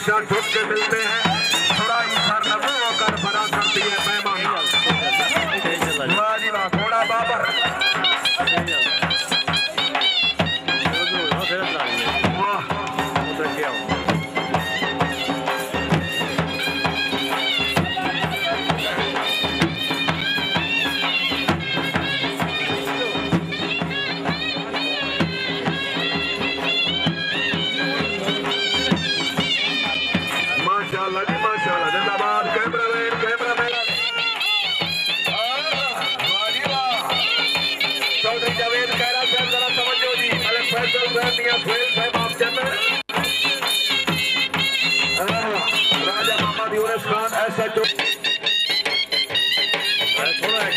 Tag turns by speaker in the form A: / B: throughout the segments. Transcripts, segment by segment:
A: हमेशा झुक के मिलते हैं, थोड़ा इधर नमो होकर बड़ा करती है पैमाना। वाह जी वाह, घोड़ा बाबर राजा मोहम्मद यूनुस खान ऐसा थोड़ा है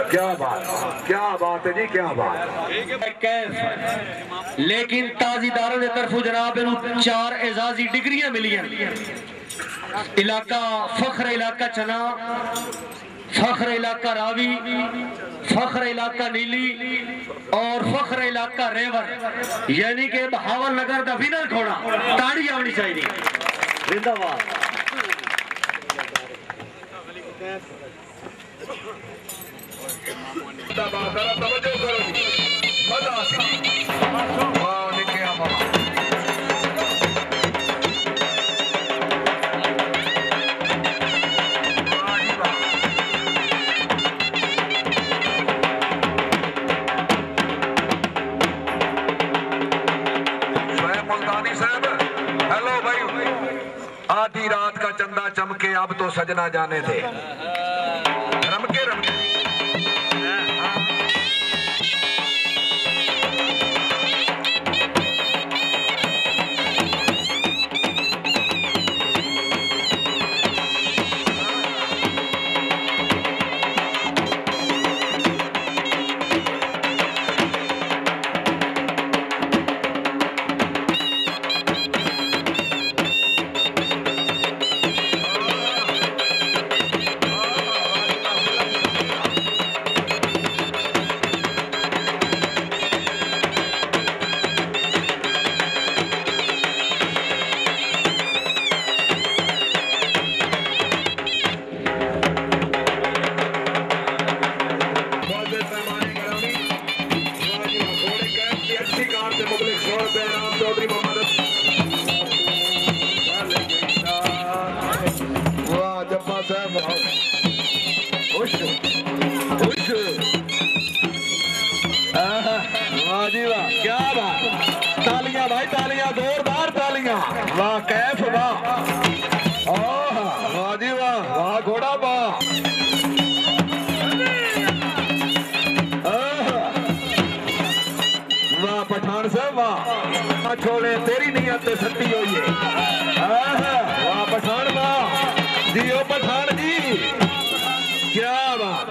A: क्या क्या बात है जी, क्या बात।
B: लेकिन ताजीदारों ने तरफों जनाब 4 एजाजी डिग्रियां मिली हैं। इलाका फख्र इलाका चना, फख्र इलाका रावी, फख्र इलाका नीली और फख्र इलाका रेवर, यानी कि बहावल नगर का विनर घोड़ा। ताड़ी आनी चाहिए। जिंदाबाद।
A: हेलो भाई, आधी रात का चंदा चमके अब तो सजना जाने थे। रमके रमके
B: क्या बात। तालियां भाई, तालियां, जोरदार तालियां। वाह कैफ, वाह वाह जी वाह, वाह घोड़ा वाह। वाह पठान साहब वाह, छोड़े तेरी नीयत सच्ची हुई है। वाह पठान वाह जी, ओ पठान जी, क्या बात।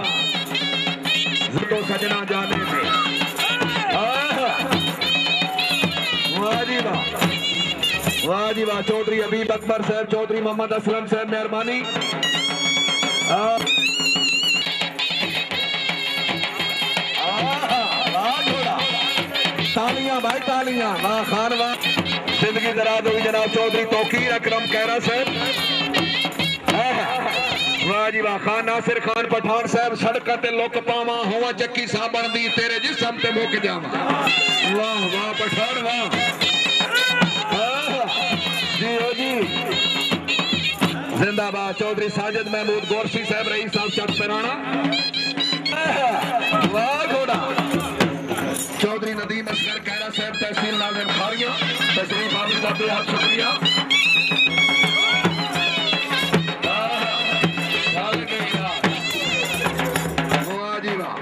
B: तो सजना जाने में वाह जी वाह। चौधरी हबीब अकबर साहब, चौधरी मोहम्मद असलम साहब, मेहरबानी। तालियां भाई तालियां। वाह खान वाह, जिंदगी दराज होगी जनाब चौधरी तौकीर अकरम कैरा साहब। वाह जी वाह। खान नासिर खान पठान साहब, सड़क ते लुक पावा हुआ चक्की साबन दी तेरे जिस्म ते मुक जावा। वाह वाह पठान वाह जी। जिंदाबाद। चौधरी साजिद महमूद गोरसी साहब, रईस साहब चट पैराना। वाह घोड़ा। चौधरी नदीम असगर कैरा साहब, तहसील नाज़िम खारिया, तशरीफ हाफिज़ का बेहद शुक्रिया। वाह जी वाह।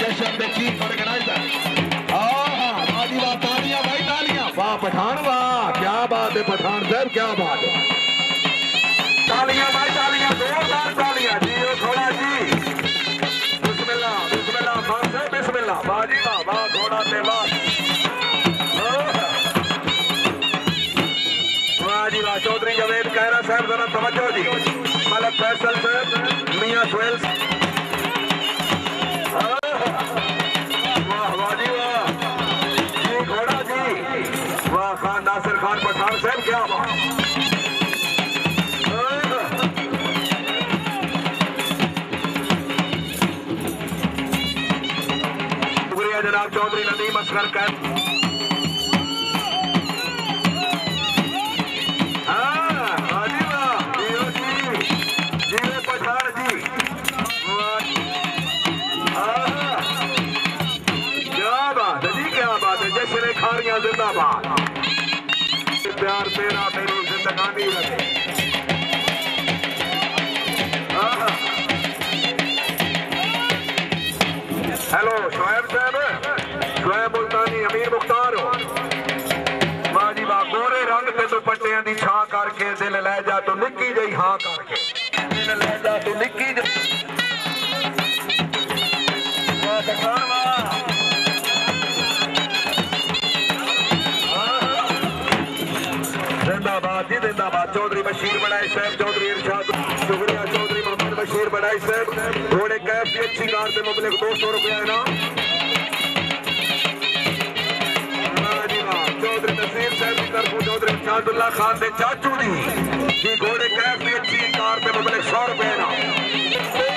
B: जश्न द चीफ ऑर्गेनाइजर
A: पठान वाह, क्या बात है पठान साहब, क्या बात है। तालियां भाई तालियां, जोरदार तालियां जी। वो घोड़ा जी, बिस्मिल्लाह बिस्मिल्लाह खान साहब, बिस्मिल्लाह वाह जी वाह, वाह घोड़ा से वाह, वाह जी वाह। चौधरी जवेद खैरा साहब जरा तवज्जो जी। मलक फैसल साहब, मियां सोहेल, वाह वाह जी वाह जी घोड़ा जी वाह। खान नासिर खान पठान साहब, क्या बात। शुक्रिया जनाब चौधरी नदीम असगर कर। जिंदाबाद, प्यार तेरा मेरी जिंदगानी लगे। हेलो शोएब साहब, शोएब मुल्तानी, अमीर मुख्तार हो वाह जी वाह। गोरे रंग के दुपट्टियां दी छां करके दिल ले जा तो निक्की जही हां करके, दिल ले जा तो निक्की जही जिंदाबाद जी जिंदाबाद। चौधरी बशीर बड़ाई साहब, चौधरी इरशाद, शुक्रिया चौधरी मोहम्मद बशीर बड़ाई साहब। घोड़े कैफ की अच्छी कार से मुबलिक 200 रुपया इनाम। चौधरी नसीर साहब की तरफ चौधरी इरशादुल्लाह खान के चाचू दी जी घोड़े कैफ की अच्छी कार से मुबलिक 100 रुपया इनाम,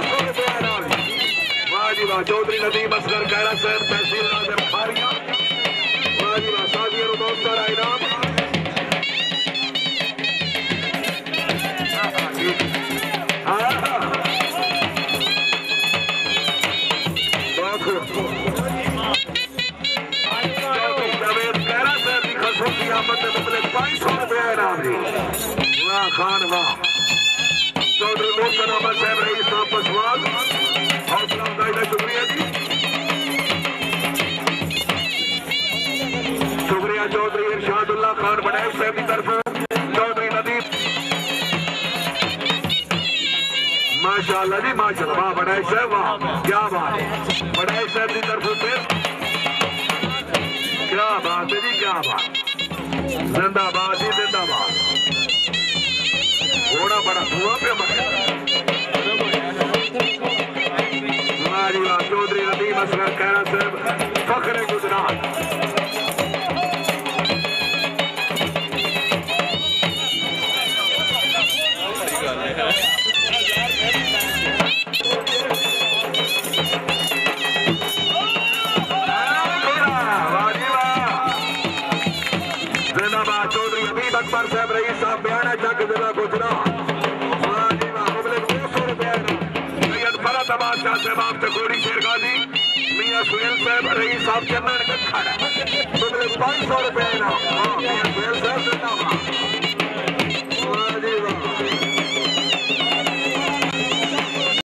A: 200 रुपया इनाम। वाह जी वाह। चौधरी नदीम असगर खैरा साहब, तहसील नाज़िर खारिया, वाह जी वाह। सादियों को बहुत सारा इनाम। खान वाह। चौधरी मोहसन अहमद साहब रईस साहब पसवाल, हौसला अफजाई का शुक्रिया जी। शुक्रिया चौधरी इरशादुल्लाह खान बड़ाई साहब की तरफ। चौधरी नदीम, माशाअल्लाह जी माशाअल्लाह, वाह बड़ाई साहब वाह, क्या बात है। बड़ाई साहब की तरफ फिर क्या बात है जी, क्या बात। जिंदाबाद जी जिंदाबाद। घोड़ा बड़ा धुआं पे मरे। चौधरी नदीम असगर खैरा साहब, फख्र गुजरात। जिंदाबाद। चौधरी हबीब अकबर साहब रईस साहब, बयाना चक जिला गुजरात। साहब आपसे घोड़ी शेरगाजी, मियां सुहेल साहब रईस साहब चंदन खड़ा, 500 रुपया इनाम।